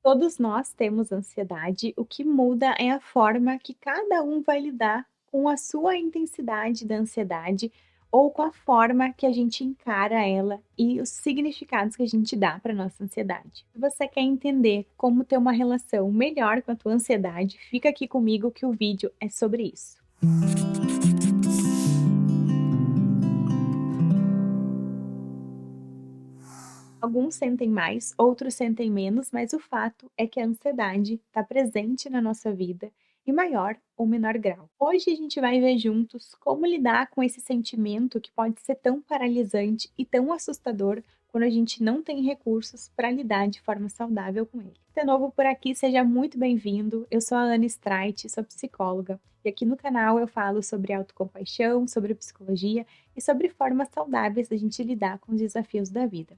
Todos nós temos ansiedade, o que muda é a forma que cada um vai lidar com a sua intensidade da ansiedade ou com a forma que a gente encara ela e os significados que a gente dá para nossa ansiedade. Se você quer entender como ter uma relação melhor com a tua ansiedade, fica aqui comigo que o vídeo é sobre isso. Alguns sentem mais, outros sentem menos, mas o fato é que a ansiedade está presente na nossa vida em maior ou menor grau. Hoje a gente vai ver juntos como lidar com esse sentimento que pode ser tão paralisante e tão assustador quando a gente não tem recursos para lidar de forma saudável com ele. Se é novo por aqui, seja muito bem-vindo. Eu sou a Ana Streit, sou psicóloga, e aqui no canal eu falo sobre autocompaixão, sobre psicologia e sobre formas saudáveis da gente lidar com os desafios da vida.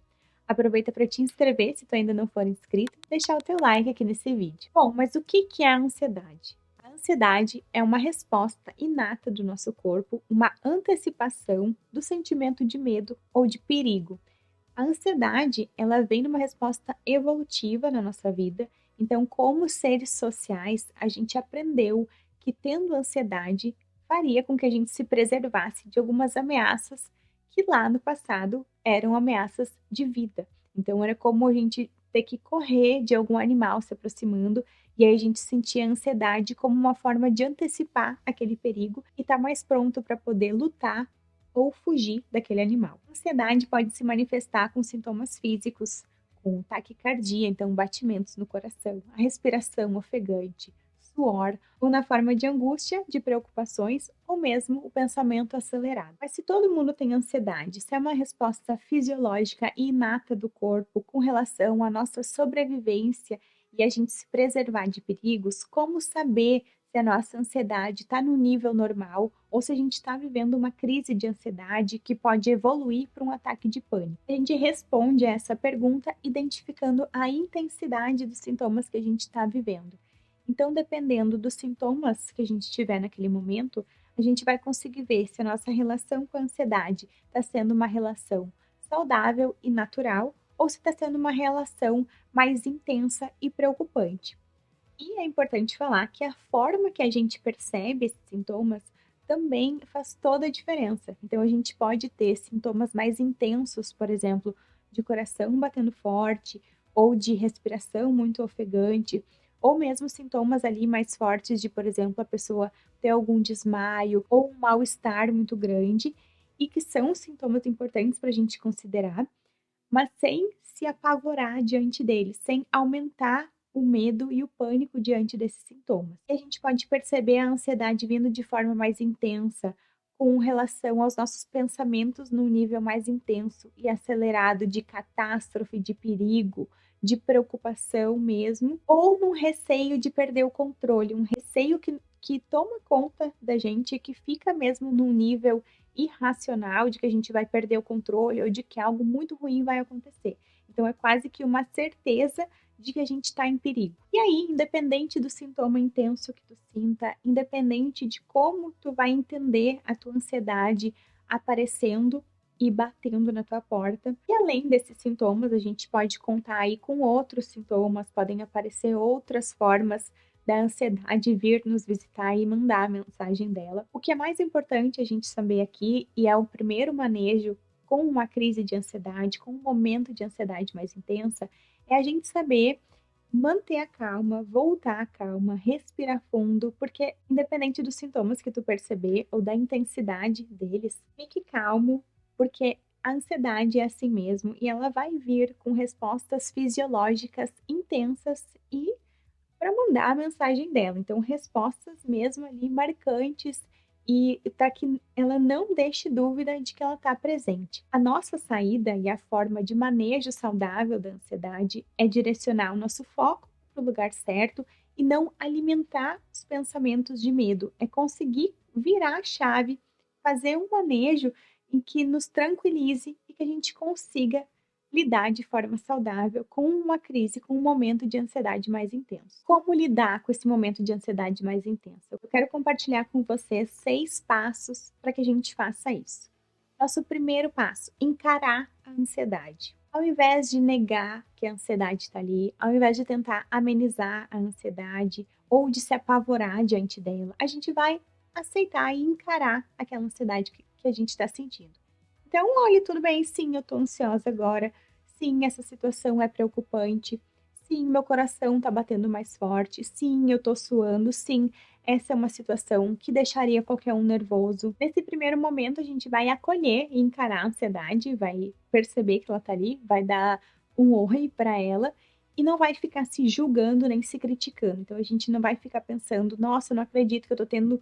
Aproveita para te inscrever se tu ainda não for inscrito e deixar o teu like aqui nesse vídeo. Bom, mas o que é a ansiedade? A ansiedade é uma resposta inata do nosso corpo, uma antecipação do sentimento de medo ou de perigo. A ansiedade, ela vem numa resposta evolutiva na nossa vida. Então, como seres sociais, a gente aprendeu que tendo ansiedade faria com que a gente se preservasse de algumas ameaças que lá no passado eram ameaças de vida. Então, era como a gente ter que correr de algum animal se aproximando, e aí a gente sentia a ansiedade como uma forma de antecipar aquele perigo e estar mais pronto para poder lutar ou fugir daquele animal. A ansiedade pode se manifestar com sintomas físicos, com taquicardia, então batimentos no coração, a respiração ofegante, suor, ou na forma de angústia, de preocupações, ou mesmo o pensamento acelerado. Mas se todo mundo tem ansiedade, se é uma resposta fisiológica e inata do corpo com relação à nossa sobrevivência e a gente se preservar de perigos, como saber se a nossa ansiedade está no nível normal ou se a gente está vivendo uma crise de ansiedade que pode evoluir para um ataque de pânico? A gente responde a essa pergunta identificando a intensidade dos sintomas que a gente está vivendo. Então, dependendo dos sintomas que a gente tiver naquele momento, a gente vai conseguir ver se a nossa relação com a ansiedade está sendo uma relação saudável e natural ou se está sendo uma relação mais intensa e preocupante. E é importante falar que a forma que a gente percebe esses sintomas também faz toda a diferença. Então, a gente pode ter sintomas mais intensos, por exemplo, de coração batendo forte, ou de respiração muito ofegante, ou mesmo sintomas ali mais fortes de, por exemplo, a pessoa ter algum desmaio ou um mal-estar muito grande, e que são sintomas importantes para a gente considerar, mas sem se apavorar diante deles, sem aumentar o medo e o pânico diante desses sintomas. E a gente pode perceber a ansiedade vindo de forma mais intensa, com relação aos nossos pensamentos num nível mais intenso e acelerado de catástrofe, de perigo, de preocupação mesmo, ou num receio de perder o controle, um receio que toma conta da gente, que fica mesmo num nível irracional de que a gente vai perder o controle ou de que algo muito ruim vai acontecer. Então é quase que uma certeza de que a gente está em perigo. E aí, independente do sintoma intenso que tu sinta, independente de como tu vai entender a tua ansiedade aparecendo e batendo na tua porta. E além desses sintomas, a gente pode contar aí com outros sintomas, podem aparecer outras formas da ansiedade vir nos visitar e mandar a mensagem dela. O que é mais importante a gente saber aqui, e é o primeiro manejo com uma crise de ansiedade, com um momento de ansiedade mais intensa, é a gente saber manter a calma, voltar à calma, respirar fundo, porque independente dos sintomas que tu perceber ou da intensidade deles, fique calmo, porque a ansiedade é assim mesmo e ela vai vir com respostas fisiológicas intensas e para mandar a mensagem dela. Então, respostas mesmo ali marcantes e para que ela não deixe dúvida de que ela está presente. A nossa saída e a forma de manejo saudável da ansiedade é direcionar o nosso foco para o lugar certo e não alimentar os pensamentos de medo. É conseguir virar a chave, fazer um manejo em que nos tranquilize e que a gente consiga lidar de forma saudável com uma crise, com um momento de ansiedade mais intenso. Como lidar com esse momento de ansiedade mais intensa? Eu quero compartilhar com você 6 passos para que a gente faça isso. Nosso primeiro passo: encarar a ansiedade. Ao invés de negar que a ansiedade está ali, ao invés de tentar amenizar a ansiedade ou de se apavorar diante dela, a gente vai aceitar e encarar aquela ansiedade que a gente está sentindo. Então, olha, tudo bem, sim, eu estou ansiosa agora, sim, essa situação é preocupante, sim, meu coração está batendo mais forte, sim, eu estou suando, sim, essa é uma situação que deixaria qualquer um nervoso. Nesse primeiro momento, a gente vai acolher e encarar a ansiedade, vai perceber que ela está ali, vai dar um oi para ela e não vai ficar se julgando nem se criticando. Então, a gente não vai ficar pensando, nossa, eu não acredito que eu estou tendo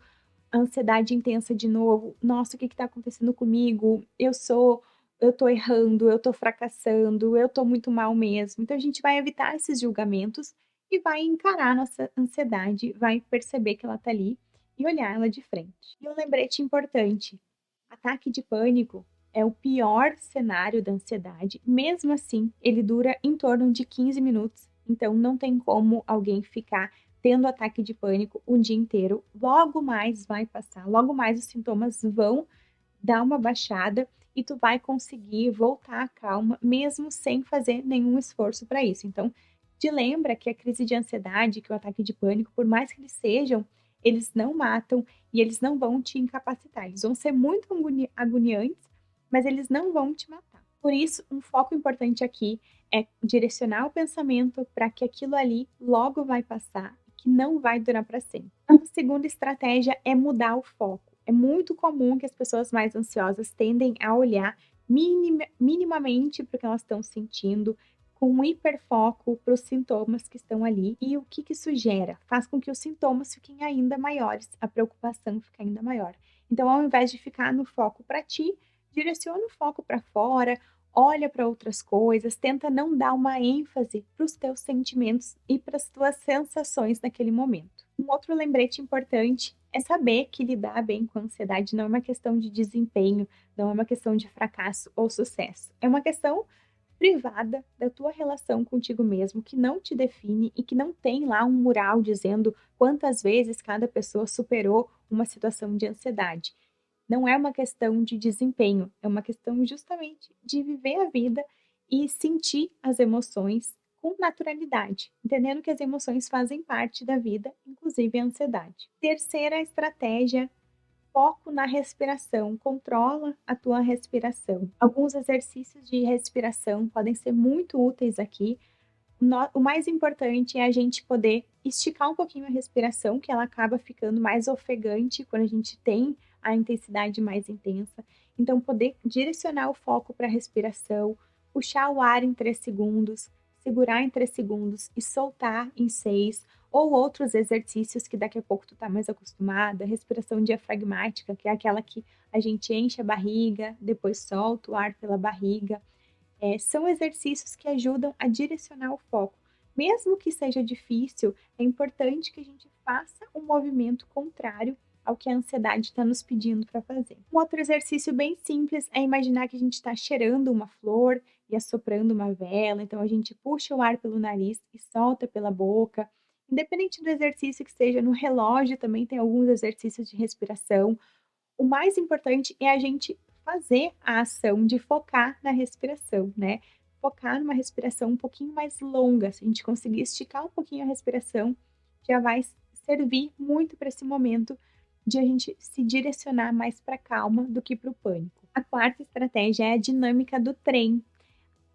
ansiedade intensa de novo. Nossa, o que está acontecendo comigo? Eu tô errando, eu tô fracassando, eu tô muito mal mesmo. Então a gente vai evitar esses julgamentos e vai encarar a nossa ansiedade, vai perceber que ela tá ali e olhar ela de frente. E um lembrete importante: ataque de pânico é o pior cenário da ansiedade. Mesmo assim, ele dura em torno de 15 minutos. Então não tem como alguém ficar tendo ataque de pânico o dia inteiro. Logo mais vai passar, logo mais os sintomas vão dar uma baixada e tu vai conseguir voltar à calma, mesmo sem fazer nenhum esforço para isso. Então, te lembra que a crise de ansiedade, que o ataque de pânico, por mais que eles sejam, eles não matam e eles não vão te incapacitar. Eles vão ser muito agoniantes, mas eles não vão te matar. Por isso, um foco importante aqui é direcionar o pensamento para que aquilo ali logo vai passar e que não vai durar para sempre. A segunda estratégia é mudar o foco. É muito comum que as pessoas mais ansiosas tendem a olhar minimamente para o que elas estão sentindo, com um hiperfoco para os sintomas que estão ali. E o que isso gera? Faz com que os sintomas fiquem ainda maiores, a preocupação fica ainda maior. Então, ao invés de ficar no foco para ti, direciona o foco para fora, olha para outras coisas, tenta não dar uma ênfase para os teus sentimentos e para as tuas sensações naquele momento. Um outro lembrete importante é saber que lidar bem com a ansiedade não é uma questão de desempenho, não é uma questão de fracasso ou sucesso. É uma questão privada da tua relação contigo mesmo, que não te define e que não tem lá um mural dizendo quantas vezes cada pessoa superou uma situação de ansiedade. Não é uma questão de desempenho, é uma questão justamente de viver a vida e sentir as emoções com naturalidade, entendendo que as emoções fazem parte da vida, inclusive a ansiedade. Terceira estratégia: foco na respiração, controla a tua respiração. Alguns exercícios de respiração podem ser muito úteis aqui. O mais importante é a gente poder esticar um pouquinho a respiração, que ela acaba ficando mais ofegante quando a gente tem a intensidade mais intensa. Então, poder direcionar o foco para a respiração, puxar o ar em 3 segundos, segurar em 3 segundos e soltar em 6, ou outros exercícios que daqui a pouco tu tá mais acostumada, respiração diafragmática, que é aquela que a gente enche a barriga, depois solta o ar pela barriga. São exercícios que ajudam a direcionar o foco. Mesmo que seja difícil, é importante que a gente faça um movimento contrário ao que a ansiedade está nos pedindo para fazer. Um outro exercício bem simples é imaginar que a gente está cheirando uma flor e assoprando uma vela. Então a gente puxa o ar pelo nariz e solta pela boca. Independente do exercício que seja no relógio, também tem alguns exercícios de respiração. O mais importante é a gente fazer a ação de focar na respiração, né? Focar numa respiração um pouquinho mais longa. Se a gente conseguir esticar um pouquinho a respiração, já vai servir muito para esse momento de a gente se direcionar mais para a calma do que para o pânico. A quarta estratégia é a dinâmica do trem.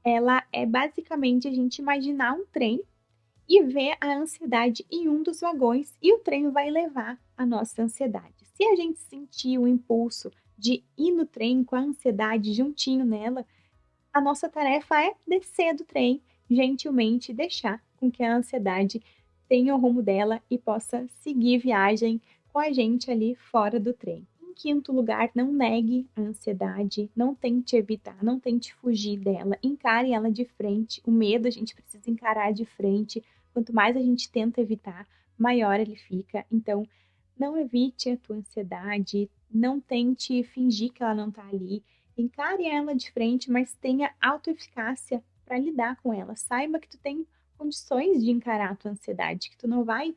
Ela é basicamente a gente imaginar um trem e ver a ansiedade em um dos vagões e o trem vai levar a nossa ansiedade. Se a gente sentir o impulso de ir no trem com a ansiedade juntinho nela, a nossa tarefa é descer do trem, gentilmente deixar com que a ansiedade tenha o rumo dela e possa seguir viagem com a gente ali fora do trem. Em quinto lugar, não negue a ansiedade, não tente evitar, não tente fugir dela, encare ela de frente. O medo a gente precisa encarar de frente. Quanto mais a gente tenta evitar, maior ele fica. Então, não evite a tua ansiedade, não tente fingir que ela não está ali. Encare ela de frente, mas tenha autoeficácia para lidar com ela. Saiba que tu tem condições de encarar a tua ansiedade, que tu não vai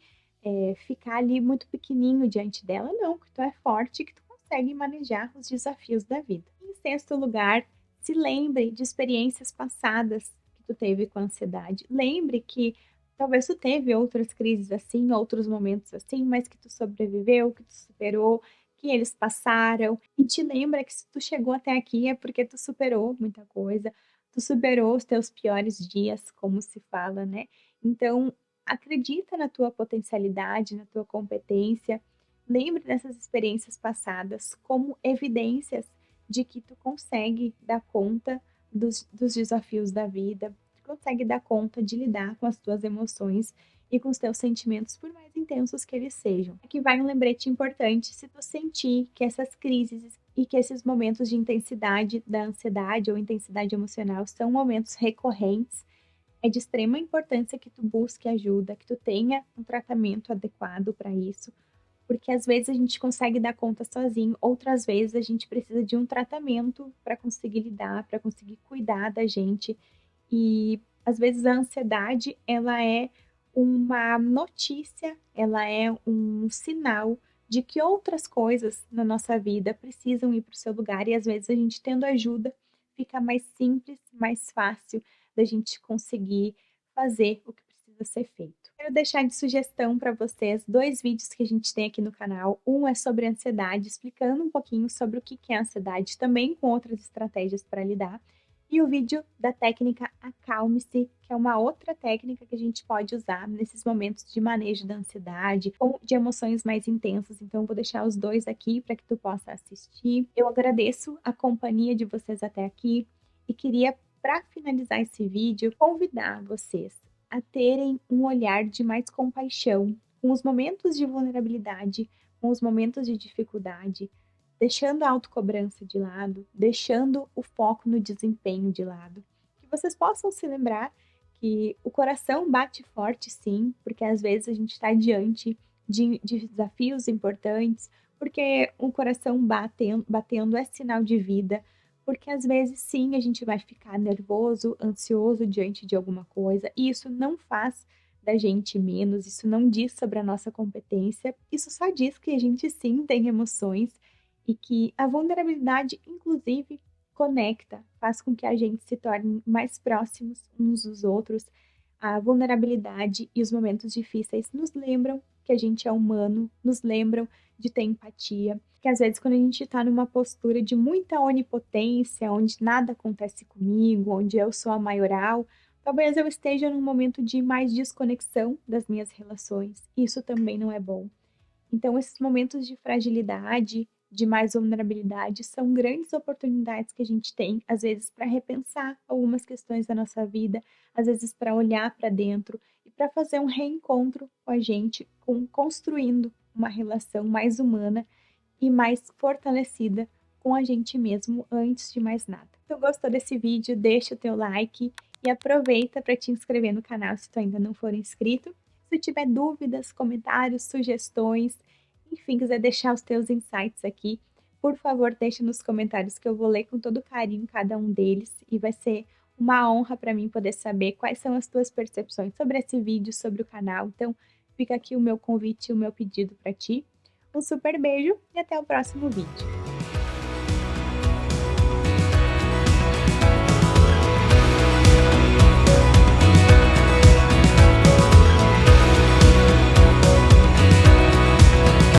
ficar ali muito pequenininho diante dela, não, que tu é forte, que tu consegue manejar os desafios da vida. Em sexto lugar, Se lembre de experiências passadas que tu teve com ansiedade. Lembre que talvez tu teve outras crises assim, outros momentos assim, mas que tu sobreviveu, que tu superou, que eles passaram. E te lembra que se tu chegou até aqui é porque tu superou muita coisa, tu superou os teus piores dias, como se fala, né. Então, acredita na tua potencialidade, na tua competência, lembre dessas experiências passadas como evidências de que tu consegue dar conta dos desafios da vida, tu consegue dar conta de lidar com as tuas emoções e com os teus sentimentos, por mais intensos que eles sejam. Aqui vai um lembrete importante: se tu sentir que essas crises e que esses momentos de intensidade da ansiedade ou intensidade emocional são momentos recorrentes, é de extrema importância que tu busque ajuda, que tu tenha um tratamento adequado para isso, porque às vezes a gente consegue dar conta sozinho, outras vezes a gente precisa de um tratamento para conseguir lidar, para conseguir cuidar da gente. E às vezes a ansiedade, ela é uma notícia, ela é um sinal de que outras coisas na nossa vida precisam ir para o seu lugar, e às vezes a gente tendo ajuda, fica mais simples, mais fácil da gente conseguir fazer o que precisa ser feito. Quero deixar de sugestão para vocês 2 vídeos que a gente tem aqui no canal. Um é sobre ansiedade, explicando um pouquinho sobre o que é ansiedade, também com outras estratégias para lidar. E o vídeo da técnica Acalme-se, que é uma outra técnica que a gente pode usar nesses momentos de manejo da ansiedade ou de emoções mais intensas. Então, eu vou deixar os dois aqui para que tu possa assistir. Eu agradeço a companhia de vocês até aqui e queria, para finalizar esse vídeo, convidar vocês a terem um olhar de mais compaixão com os momentos de vulnerabilidade, com os momentos de dificuldade, deixando a autocobrança de lado, deixando o foco no desempenho de lado. Que vocês possam se lembrar que o coração bate forte, sim, porque às vezes a gente está diante de desafios importantes, porque o coração batendo é sinal de vida, porque às vezes sim a gente vai ficar nervoso, ansioso diante de alguma coisa, e isso não faz da gente menos, isso não diz sobre a nossa competência, isso só diz que a gente sim tem emoções e que a vulnerabilidade, inclusive, conecta, faz com que a gente se torne mais próximos uns dos outros. A vulnerabilidade e os momentos difíceis nos lembram que a gente é humano, nos lembram de ter empatia, que às vezes quando a gente está numa postura de muita onipotência, onde nada acontece comigo, onde eu sou a maioral, talvez eu esteja num momento de mais desconexão das minhas relações. Isso também não é bom. Então, esses momentos de fragilidade, de mais vulnerabilidade, são grandes oportunidades que a gente tem, às vezes, para repensar algumas questões da nossa vida, às vezes, para olhar para dentro e para fazer um reencontro com a gente, construindo uma relação mais humana e mais fortalecida com a gente mesmo antes de mais nada. Se tu gostou desse vídeo, deixa o teu like e aproveita para te inscrever no canal se tu ainda não for inscrito. Se tiver dúvidas, comentários, sugestões, enfim, quiser deixar os teus insights aqui, por favor, deixa nos comentários que eu vou ler com todo carinho cada um deles e vai ser uma honra para mim poder saber quais são as tuas percepções sobre esse vídeo, sobre o canal. Então, fica aqui o meu convite e o meu pedido para ti. Um super beijo e até o próximo vídeo.